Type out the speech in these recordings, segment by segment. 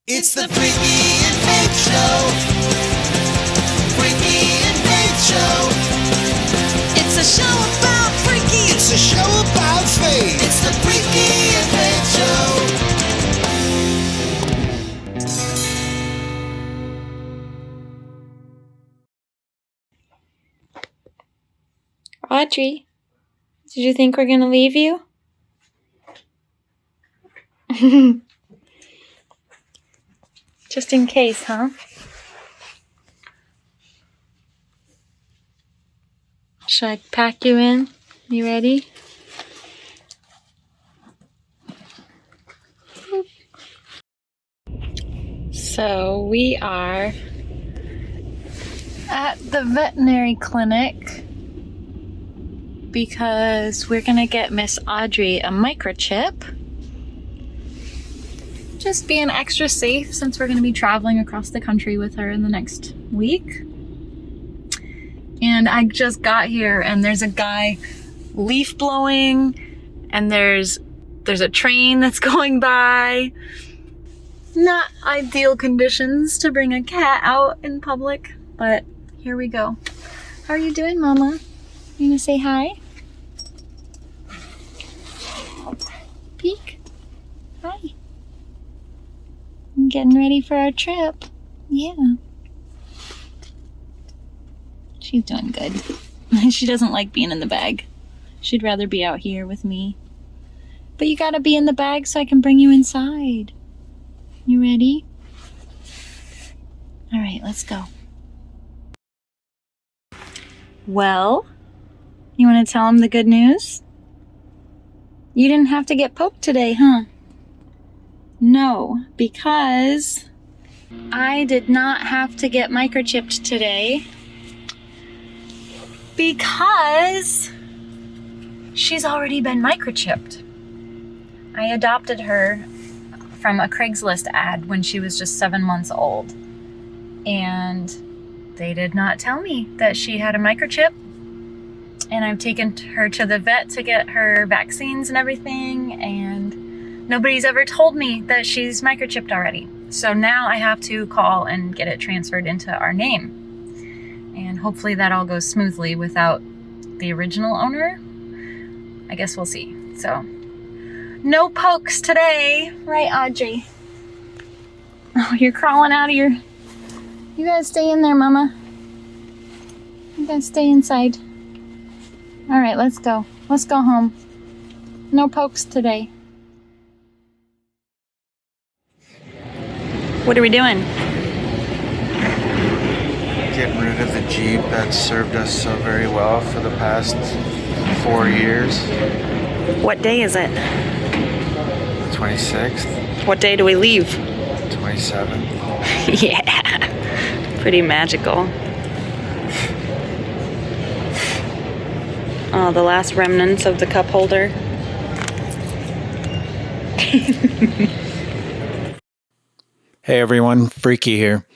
It's the Freaky and Faith Show. Freaky and Faith Show. It's a show about freaky. It's a show about faith. It's the Freaky and Faith Show. Audrey, did you think we're gonna leave you? Just in case, huh? Should I pack you in? You ready? So we are at the veterinary clinic because we're gonna get Miss Audrey a microchip. Just being extra safe since we're gonna be traveling across the country with her in the next week. And I just got here and there's a guy leaf blowing and there's a train that's going by. Not ideal conditions to bring a cat out in public, but here we go. How are you doing, Mama? You gonna say hi? Peek? Hi. I'm getting ready for our trip. Yeah. She's doing good. She doesn't like being in the bag. She'd rather be out here with me. But you gotta be in the bag so I can bring you inside. You ready? All right, let's go. Well, you want to tell him the good news? You didn't have to get poked today, huh? No, because I did not have to get microchipped today because she's already been microchipped. I adopted her from a Craigslist ad when she was just 7 months old. And they did not tell me that she had a microchip. And I've taken her to the vet to get her vaccines and everything. And nobody's ever told me that she's microchipped already. So now I have to call and get it transferred into our name. And hopefully that all goes smoothly without the original owner. I guess we'll see. So no pokes today, right, Audrey? Oh, you're crawling out of your... You gotta stay in there, Mama. You gotta stay inside. All right, let's go. Let's go home. No pokes today. What are we doing? Getting rid of the Jeep that served us so very well for the past 4 years. What day is it? 26th, What day do we leave? 27th. Yeah, pretty magical. Oh, the last remnants of the cup holder. Hey everyone, Freaky here.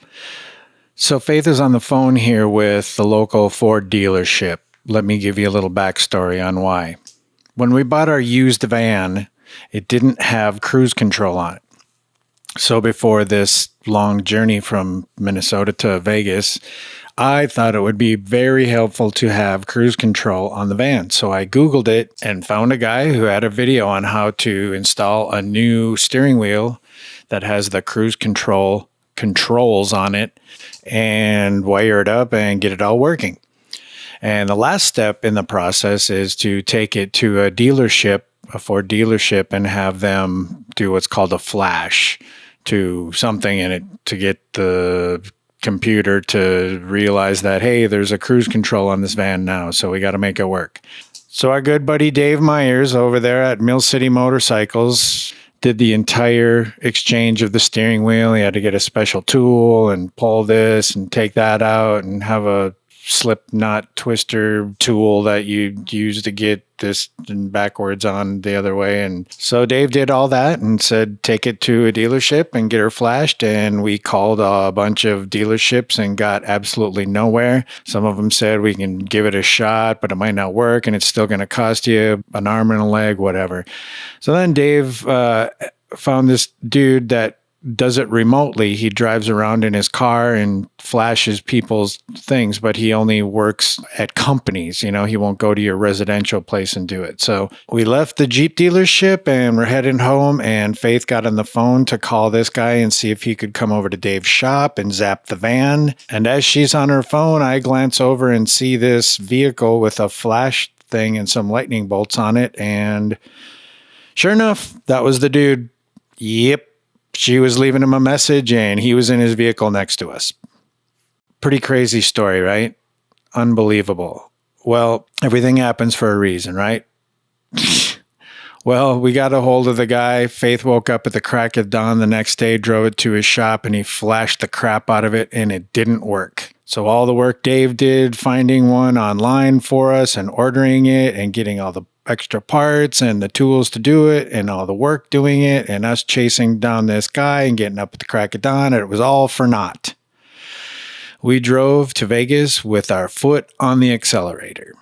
So Faith is on the phone here with the local Ford dealership. Let me give you a little backstory on why. When we bought our used van, it didn't have cruise control on it. So before this long journey from Minnesota to Vegas, I thought it would be very helpful to have cruise control on the van. So I Googled it and found a guy who had a video on how to install a new steering wheel that has the cruise control controls on it and wire it up and get it all working. And the last step in the process is to take it to a dealership, a Ford dealership, and have them do what's called a flash to something in it to get the computer to realize that, hey, there's a cruise control on this van now, so we got to make it work. So our good buddy Dave Myers over there at Mill City Motorcycles did the entire exchange of the steering wheel. He had to get a special tool and pull this and take that out and have a slip knot twister tool that you use to get this backwards on the other way. And so Dave did all that and said, take it to a dealership and get her flashed. And we called a bunch of dealerships and got absolutely nowhere. Some of them said we can give it a shot, but it might not work and it's still going to cost you an arm and a leg, whatever. So then Dave found this dude that does it remotely. He drives around in his car and flashes people's things, but he only works at companies. You know, he won't go to your residential place and do it. So we left the Jeep dealership and we're heading home, and Faith got on the phone to call this guy and see if he could come over to Dave's shop and zap the van. And as she's on her phone, I glance over and see this vehicle with a flash thing and some lightning bolts on it. And sure enough, that was the dude. Yep. She was leaving him a message and he was in his vehicle next to us. Pretty crazy story, right? Unbelievable. Well, everything happens for a reason, right? Well, we got a hold of the guy. Faith woke up at the crack of dawn the next day, drove it to his shop, and he flashed the crap out of it, and it didn't work. So all the work Dave did, finding one online for us and ordering it and getting all the extra parts and the tools to do it and all the work doing it and us chasing down this guy and getting up at the crack of dawn, and it was all for naught. We drove to Vegas with our foot on the accelerator.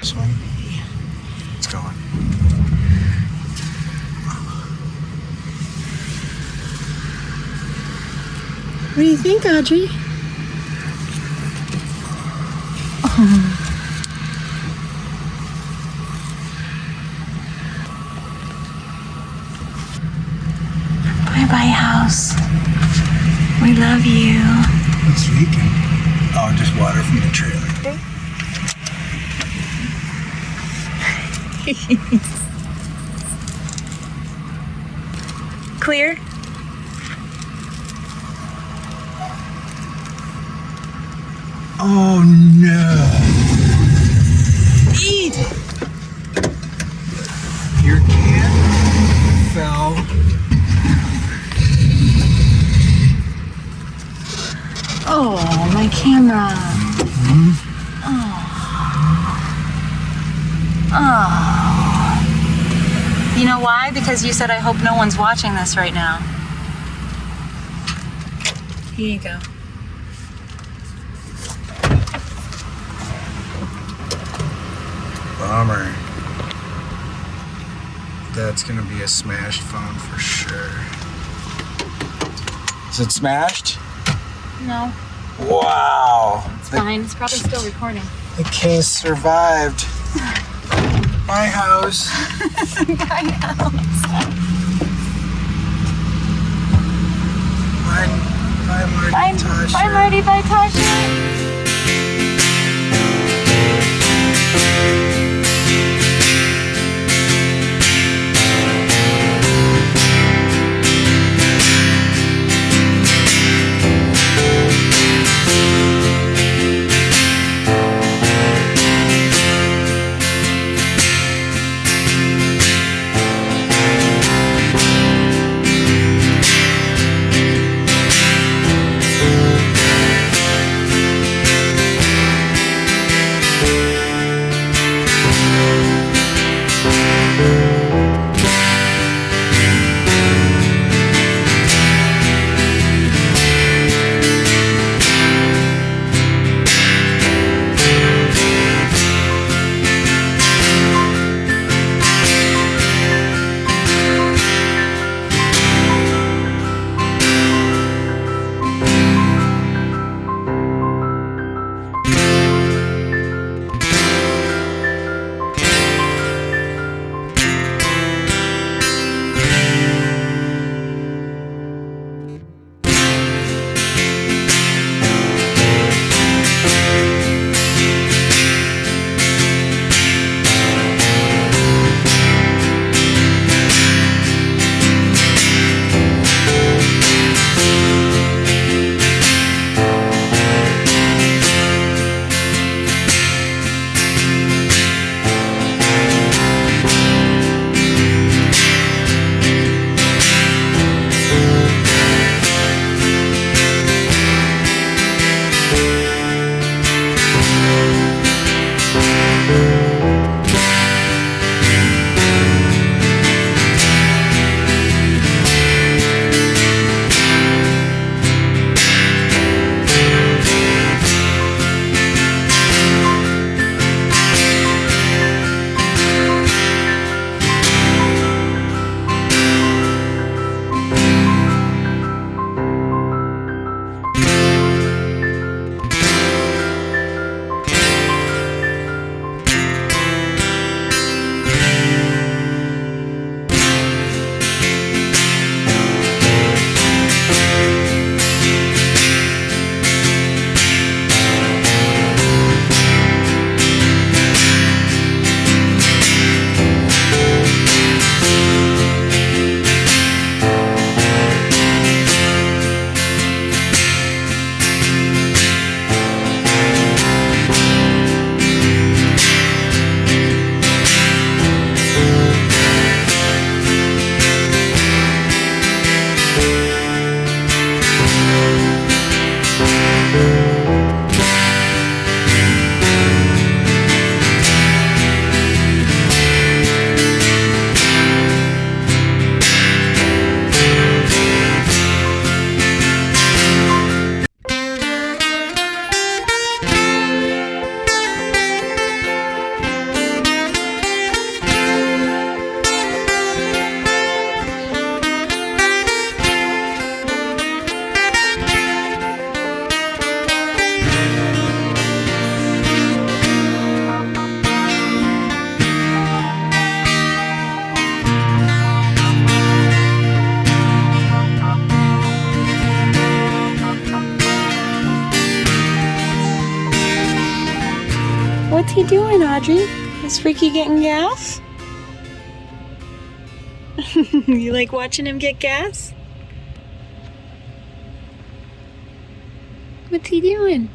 This one? It's going. What do you think, Audrey? Bye-bye, house. We love you. What's leaking? Oh, just water from the trailer. Clear? Oh no! Eat! Your can fell. Oh, my camera. Oh. You know why? Because you said, I hope no one's watching this right now. Here you go. Bummer. That's gonna be a smashed phone for sure. Is it smashed? No, Wow! it's fine. It's probably still recording. The case survived. My house. Bye, house. Bye, Marty. Bye, Tasha. bye, Marty. Bye, Tasha. What's he doing, Audrey? Is Freaky getting gas? You like watching him get gas? What's he doing?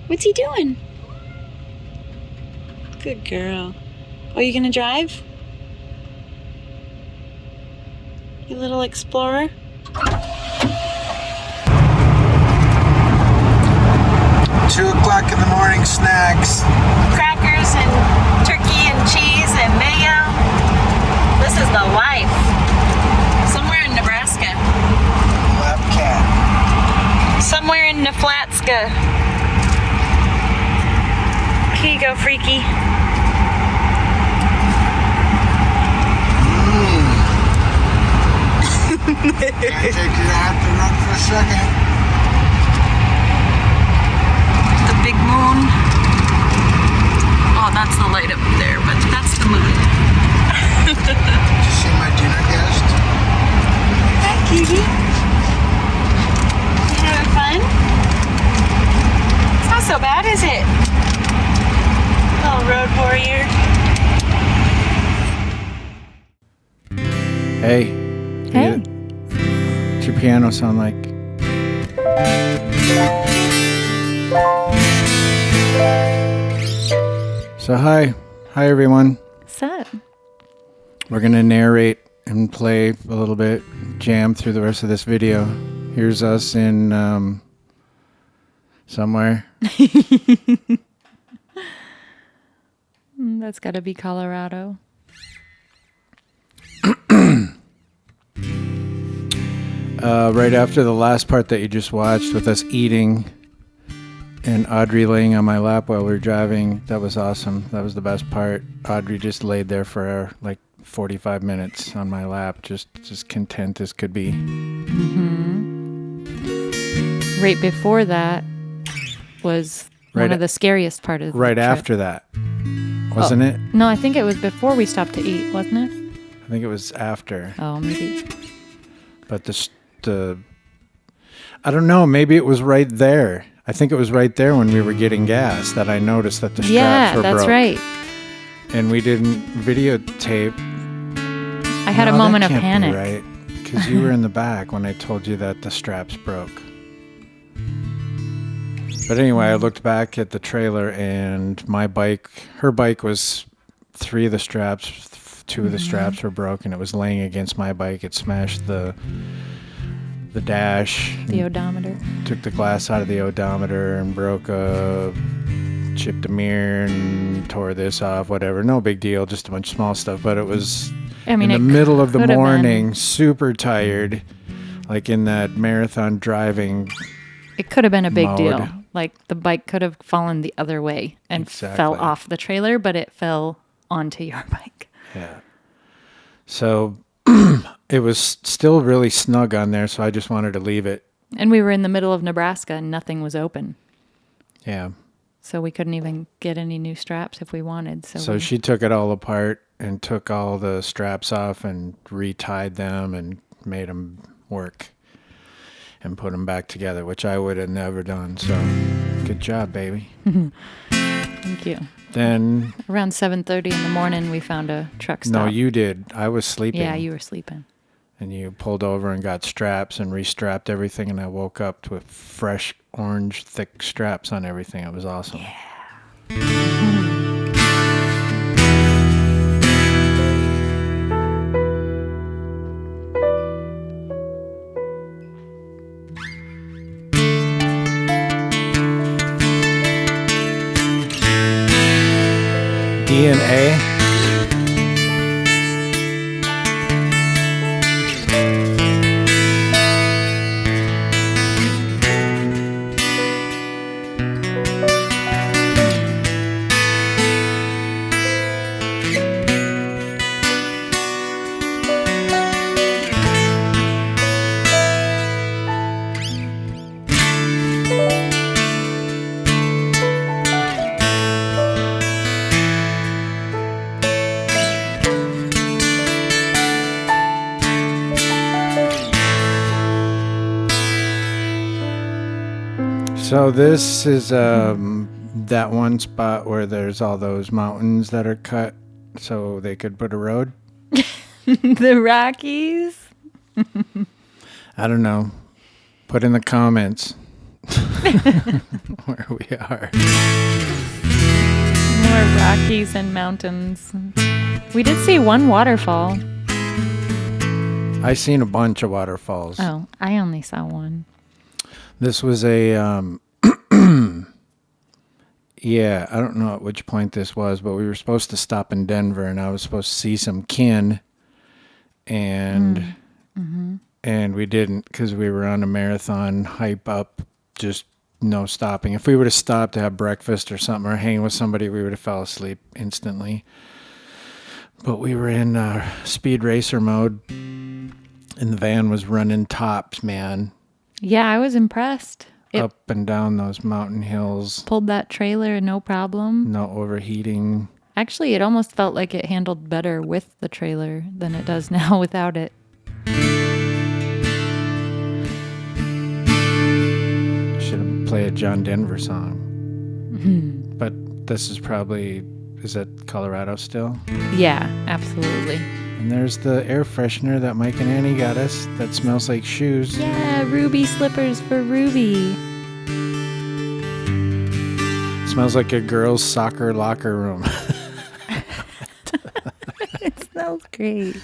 What's he doing? Good girl. Oh, you gonna drive? You little explorer? 2 o'clock in the morning snacks. Crackers and turkey and cheese and mayo. This is the life. Somewhere in Nebraska. Lap cat. Somewhere in Neflatska. Here you go, Freaky. I think you have to run for a second. The big moon. Oh, that's the light up there, but that's the moon. Did you see my dinner guest? Hi, cutie. You having fun? It's not so bad, is it? Little road warrior. Hey. Hey. What's your piano sound like? So hi everyone. What's up? We're gonna narrate and play a little bit, jam through the rest of this video. Here's us in somewhere. That's gotta be Colorado. Right after the last part that you just watched with us eating and Audrey laying on my lap while we were driving, that was awesome. That was the best part. Audrey just laid there for like 45 minutes on my lap, just content as could be. Mm-hmm. Right before that was one of the scariest part of the Right trip. after that, wasn't it? No, I think it was before we stopped to eat, wasn't it? I think it was after. Oh, maybe. But the I don't know, maybe it was right there. I think it was right there when we were getting gas that I noticed that the straps were broke. Yeah, that's right. And we didn't videotape. I had a moment of panic. Right, because you were in the back when I told you that the straps broke. But anyway, I looked back at the trailer and her bike was 3 of the straps, 2 of the straps were broken. It was laying against my bike. It smashed the dash. The odometer. Took the glass out of the odometer and chipped a mirror and tore this off, whatever. No big deal, just a bunch of small stuff. But it was in the middle of the morning, super tired, like in that marathon driving. It could have been a big mode. deal. Like the bike could have fallen the other way and fell off the trailer, but it fell onto your bike. Yeah. So it was still really snug on there, so I just wanted to leave it. And we were in the middle of Nebraska and nothing was open. Yeah. So we couldn't even get any new straps if we wanted. So she took it all apart and took all the straps off and retied them and made them work and put them back together, which I would have never done. So good job, baby. Thank you. Then around 7:30 in the morning, we found a truck stop. No, you did. I was sleeping. Yeah, you were sleeping. And you pulled over and got straps and restrapped everything, and I woke up with fresh orange thick straps on everything. It was awesome. Yeah. DNA. So this is that one spot where there's all those mountains that are cut so they could put a road. The Rockies. I don't know. Put in the comments where we are. More Rockies and mountains. We did see one waterfall. I seen a bunch of waterfalls. Oh, I only saw one. This was a yeah, I don't know at which point this was, but we were supposed to stop in Denver, and I was supposed to see some kin, and we didn't because we were on a marathon hype up, just no stopping. If we would have stopped to have breakfast or something or hang with somebody, we would have fell asleep instantly. But we were in speed racer mode, and the van was running tops, man. Yeah, I was impressed. It Up and down those mountain hills. pulled that trailer, no problem. No overheating. Actually, it almost felt like it handled better with the trailer than it does now without it. Should have played a John Denver song. But this is probably, is that Colorado still? Yeah, absolutely. And there's the air freshener that Mike and Annie got us that smells like shoes. Yeah, Ruby slippers for Ruby. Smells like a girl's soccer locker room. It smells great.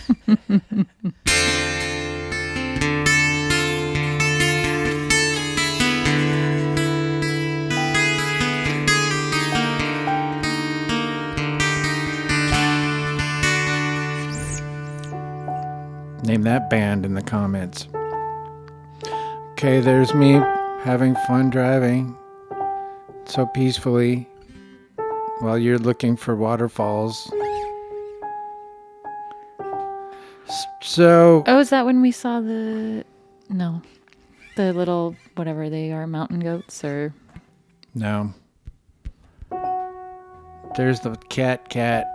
Name that band in the comments. Okay, there's me having fun driving so peacefully while you're looking for waterfalls. So, Oh, is that when we saw the little, whatever they are, mountain goats or... no. There's the cat.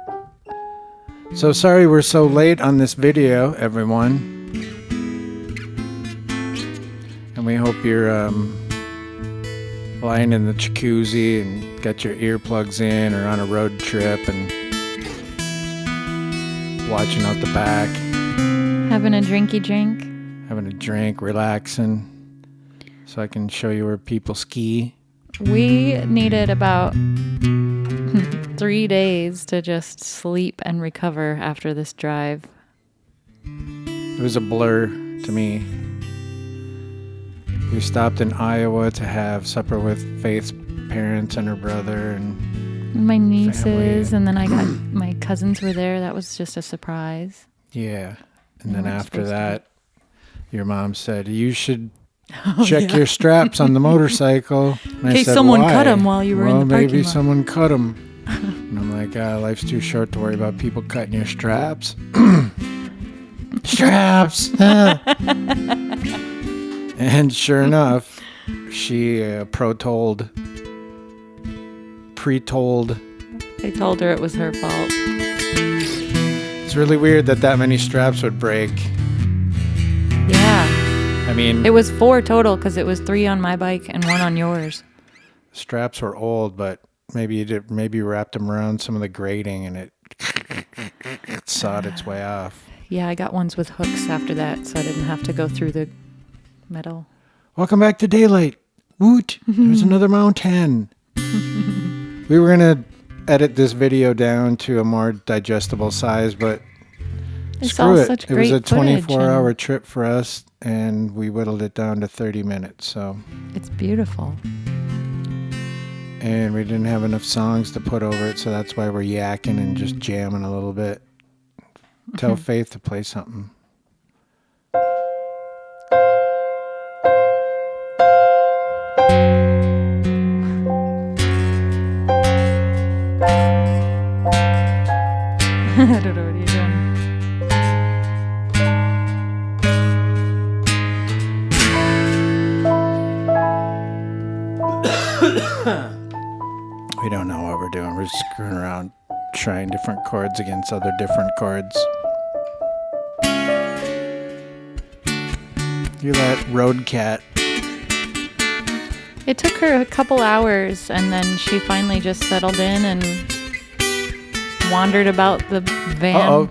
So sorry we're so late on this video, everyone. And we hope you're lying in the jacuzzi and got your earplugs in or on a road trip and watching out the back. Having a drinky drink. Having a drink, relaxing. So I can show you where people ski. We needed about 3 days to just sleep and recover after this drive. It was a blur to me. We stopped in Iowa to have supper with Faith's parents and her brother and My nieces, family. and then I got my cousins were there. That was just a surprise. Yeah. And then weren't after supposed to. that, your mom said, you should check your straps on the motorcycle. And I case said, someone "Why?" cut 'em while you were in the maybe parking lot. someone cut them. And I'm like, life's too short to worry about people cutting your straps. Straps! And sure enough, she pre-told. I told her it was her fault. It's really weird that many straps would break. Yeah. I mean, It was 4 total because it was 3 on my bike and 1 on yours. straps were old, but maybe you wrapped them around some of the grating and it sawed its way off. Yeah, I got ones with hooks after that, so I didn't have to go through the metal. Welcome back to daylight. Woot! There's another mountain. We were gonna edit this video down to a more digestible size, but It's screw all it. such It was a great footage, 24-hour and trip for us, and we whittled it down to 30 minutes. So, It's beautiful. and we didn't have enough songs to put over it, so that's why we're yakking and just jamming a little bit. Tell Faith to play something. I don't know what you're doing. We don't know what we're doing. We're just screwing around, trying different chords against other different chords. You that road cat. It took her a couple hours, and then she finally just settled in and wandered about the van. Uh-oh.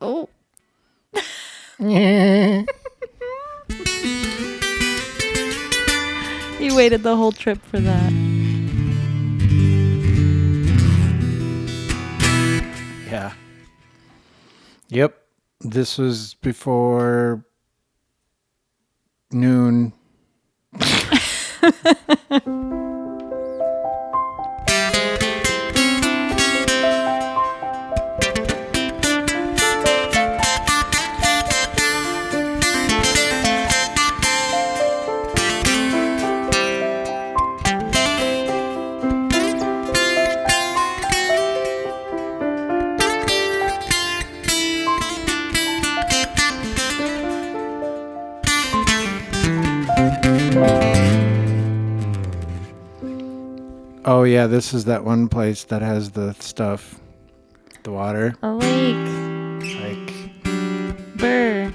Oh. You waited the whole trip for that. Yeah. Yep. This was before noon. Oh yeah, this is that one place that has the stuff, the water. A lake. Like, Burr.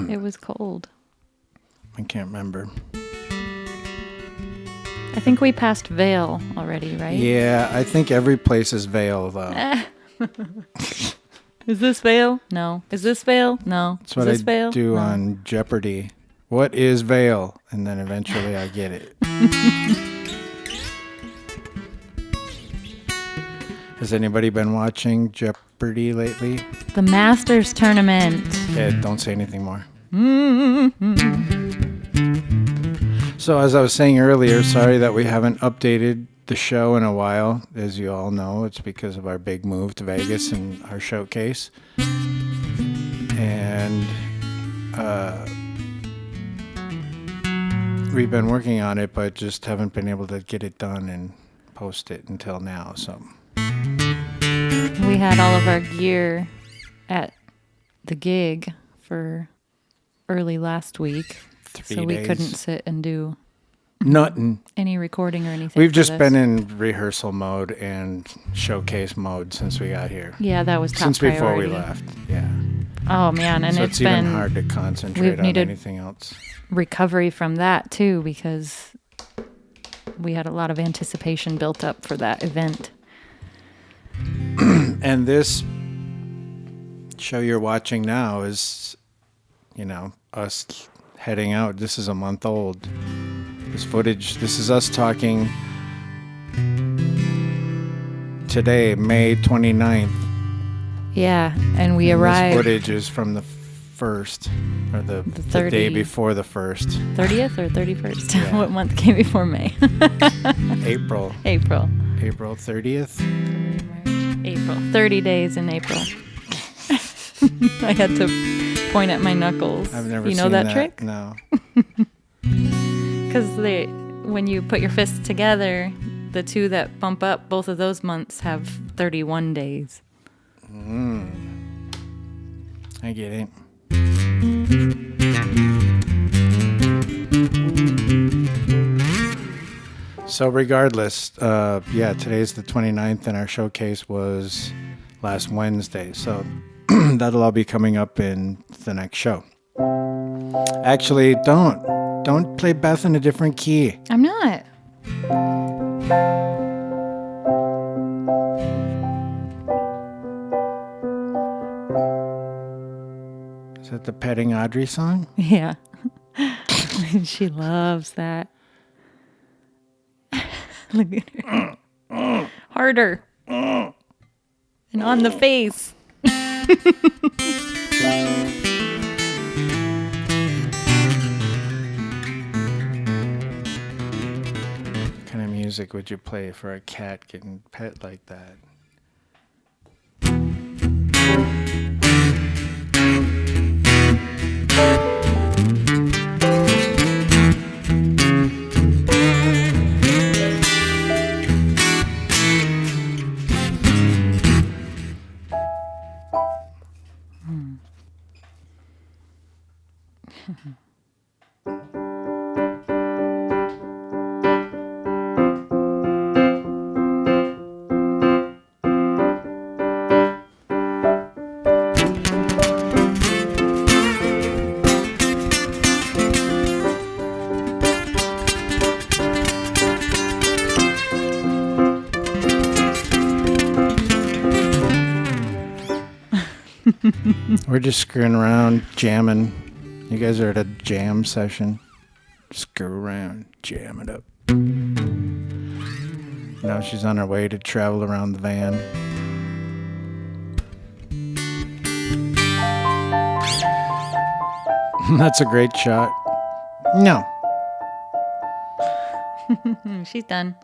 It was cold. I can't remember. I think we passed Vale already, right? Yeah, I think every place is Vale though. Is this Vale? No. Is this Vale? No. That's what is this I Vale? do No. on Jeopardy. What is Vale? And then eventually I get it. Has anybody been watching Jeopardy lately? The Masters Tournament. Yeah, don't say anything more. So as I was saying earlier, sorry that we haven't updated the show in a while. As you all know, it's because of our big move to Vegas and our showcase. And we've been working on it, but just haven't been able to get it done and post it until now. So We had all of our gear at the gig for early last week. 3 So we days. couldn't sit and do Nothing. any recording or anything. We've for just this. been in rehearsal mode and showcase mode since we got here. Yeah, that was top Since before we priority. left. Yeah. Oh man, and So it's it's even been hard to concentrate we've on needed- anything else. recovery from that too, because we had a lot of anticipation built up for that event. And this show you're watching now is, us heading out. This is a month old. This footage, this is us talking today, May 29th. Yeah, and we And arrived This footage is from the first, or the day 30 before the first, 30th or 31st. Yeah. What month came before May? April. April. April 30th. April. 30 days in April. I had to point at my knuckles. I've never you know seen that trick? No. Because when you put your fists together, the two that bump up, both of those months have 31 days. I get it. So regardless, today's the 29th and our showcase was last Wednesday. So that'll all be coming up in the next show. Actually, don't play Beth in a different key. I'm not. Is that the Petting Audrey song? Yeah. She loves that. Look at her. Harder. And on the face. What kind of music would you play for a cat getting pet like that? We're just screwing around, jamming. You guys are at a jam session. Screw around, jam it up. Now she's on her way to travel around the van. That's a great shot. No. She's done.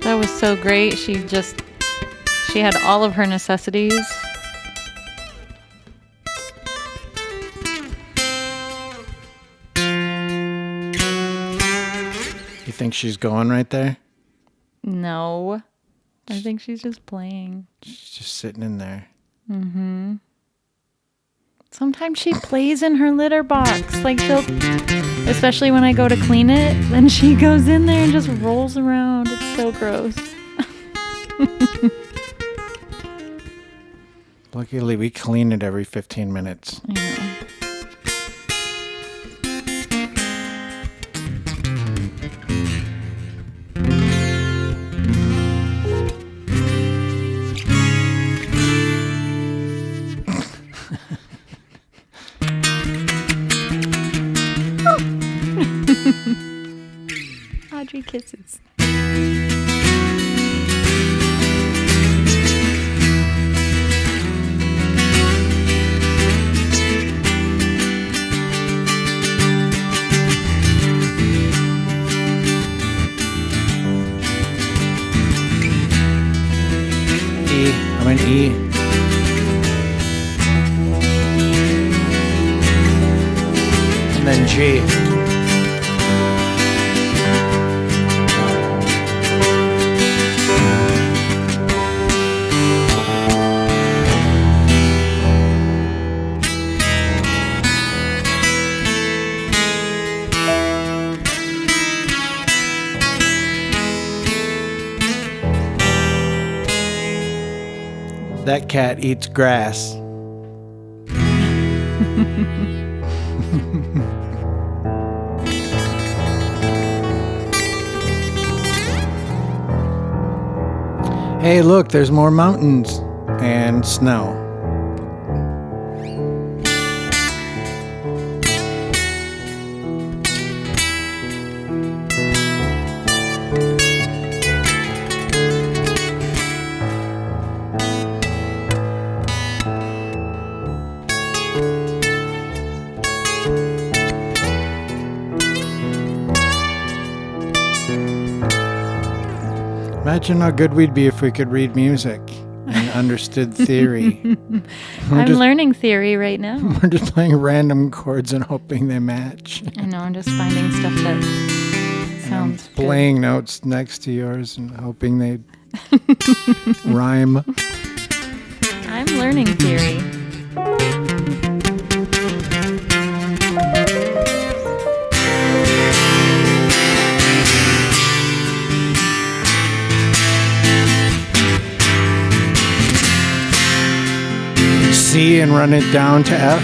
That was so great. She had all of her necessities. You think she's going right there? No. I think she's just playing. She's just sitting in there. Sometimes she plays in her litter box. Like especially when I go to clean it, then she goes in there and just rolls around. It's so gross. Luckily, we clean it every 15 minutes. I know. Audrey kisses. I'm an E. And then G. That cat eats grass. Hey, look, there's more mountains and snow. Imagine how good we'd be if we could read music and understood theory. I'm learning theory right now. We're just playing random chords and hoping they match. I know, I'm just finding stuff that sounds good. Playing notes next to yours and hoping they rhyme. I'm learning theory. C and run it down to F.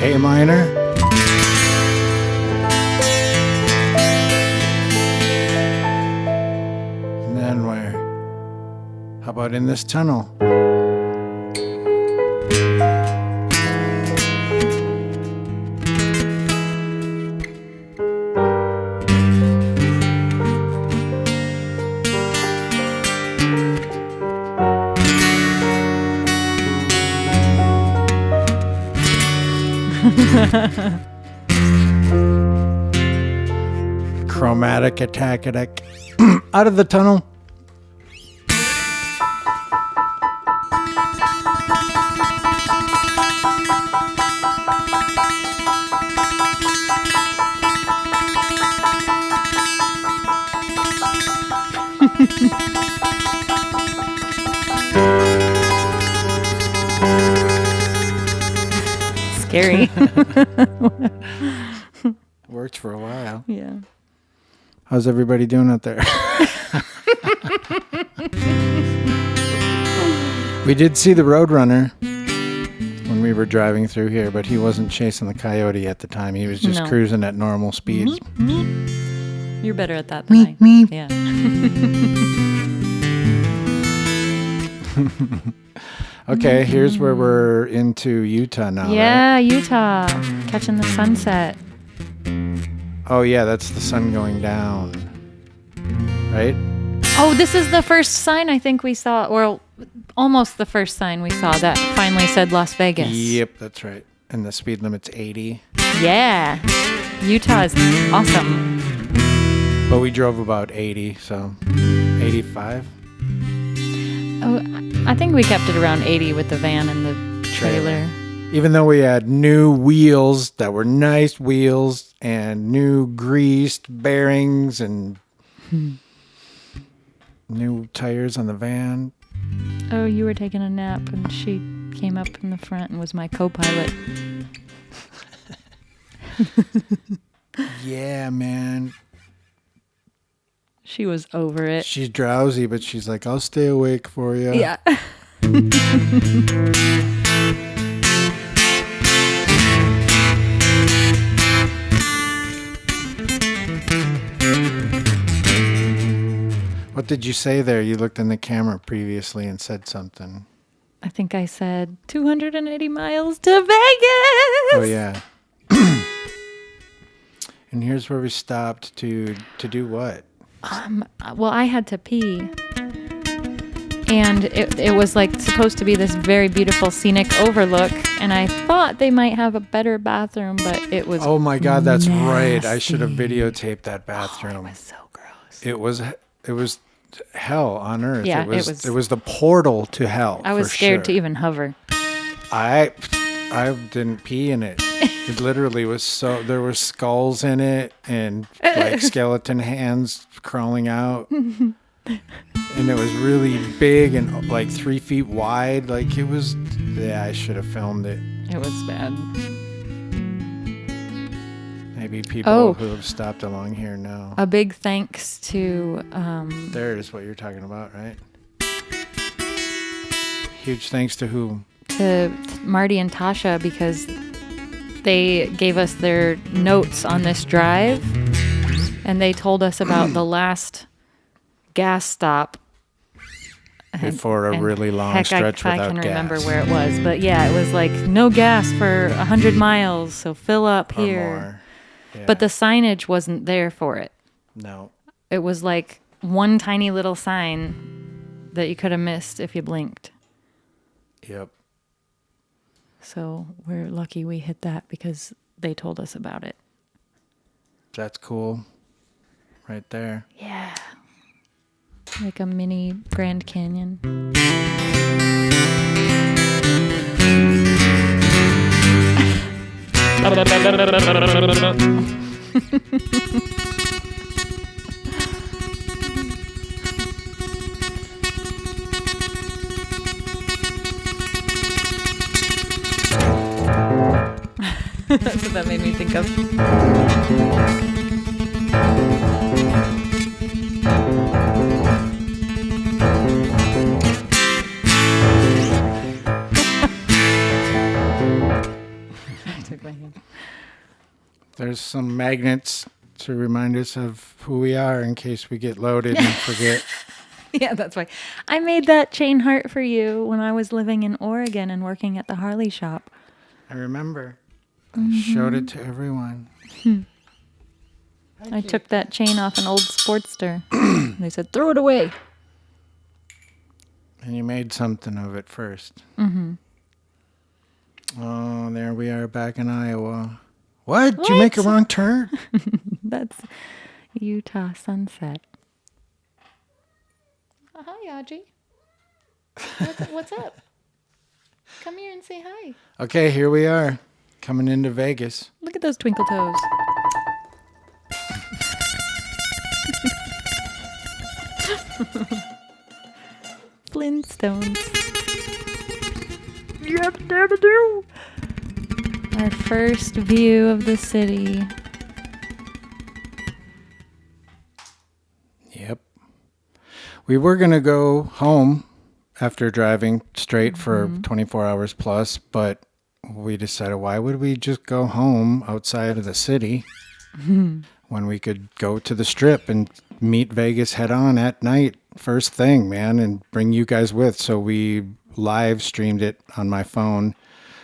A minor. And then where? How about in this tunnel? Chromatic attack. Out of the tunnel. scary. Worked for a while. Yeah. How's everybody doing out there? We did see the Roadrunner when we were driving through here, but he wasn't chasing the coyote at the time. He was just No. cruising at normal speeds. You're better at that than I. Yeah. Okay, here's where we're into Utah now. Yeah, Utah. Catching the sunset. Right? Oh, yeah, that's the sun going down. Right? Oh, this is the first sign I think we saw, or almost the first sign we saw that finally said Las Vegas. Yep, that's right. And the speed limit's 80. Yeah. Utah is awesome. But we drove about 80, so 85. Oh, I think we kept it around 80 with the van and the trailer. Even though we had new wheels that were nice wheels and new greased bearings and new tires on the van. Oh, you were taking a nap and she came up in the front and was my co-pilot. Yeah, man. She was over it. She's drowsy, but she's like, I'll stay awake for you. Yeah. What did you say there? You looked in the camera previously and said something. I think I said 280 miles to Vegas. Oh, yeah. And here's where we stopped to do what? Well, I had to pee. And it was like supposed to be this very beautiful scenic overlook. And I thought they might have a better bathroom, but it was Oh my God, that's right. I nasty. should have videotaped that bathroom. It was so gross. It was hell on earth. Yeah, it was the portal to hell. I was for scared to sure. even hover. I didn't pee in it. It literally was there were skulls in it and like skeleton hands crawling out. And it was really big and like 3 feet wide. Like it was, yeah, I should have filmed it. It was bad. Maybe people Oh. who have stopped along here know. A big thanks to There is what you're talking about, right? Huge thanks to who? to Marty and Tasha because they gave us their notes on this drive and they told us about the last gas stop. Before a And really long heck, stretch I without can gas. remember where it was, but yeah, it was like no gas for 100 miles, so fill up Or here. more. Yeah. But the signage wasn't there for it. No. It was like one tiny little sign that you could have missed if you blinked. Yep. So we're lucky we hit that because they told us about it. That's cool. Right there. Yeah. Like a mini Grand Canyon. That's what that made me think of. I took my hand. There's some magnets to remind us of who we are in case we get loaded and forget. Yeah, that's why. I made that chain heart for you when I was living in Oregon and working at the Harley shop. I remember. I showed it to everyone. I took that chain off an old Sportster. They said, throw it away. And you made something of it first. Mm-hmm. Oh, there we are back in Iowa. What? Did you make a What? wrong turn? That's Utah sunset. Hi, Audrey. What's up? Come here and say hi. Okay, here we are. Coming into Vegas. Look at those twinkle toes. Flintstones. Yep, Our first view of the city. Yep. We were going to go home after driving straight for 24 hours plus, but we decided, why would we just go home outside of the city when we could go to the Strip and meet Vegas head on at night, first thing, man, and bring you guys with. So we live streamed it on my phone.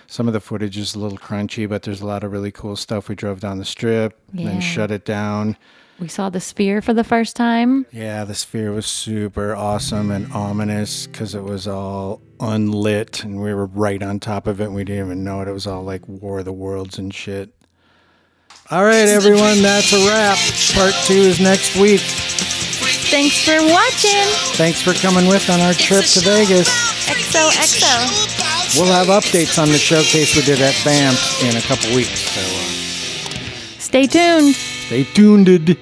Some of the footage is a little crunchy, but there's a lot of really cool stuff. We drove down the Strip, Yeah. then shut it down. We saw the Sphere for the first time. Yeah, the Sphere was super awesome and ominous because it was all unlit and we were right on top of it and we didn't even know it. It was all like War of the Worlds and shit. All right, everyone, that's a wrap. Part 2 is next week. Thanks for watching. Thanks for coming with on our trip to Vegas. XOXO. We'll have updates on the showcase we did at Banff in a couple weeks. So Stay tuned. stay tuned.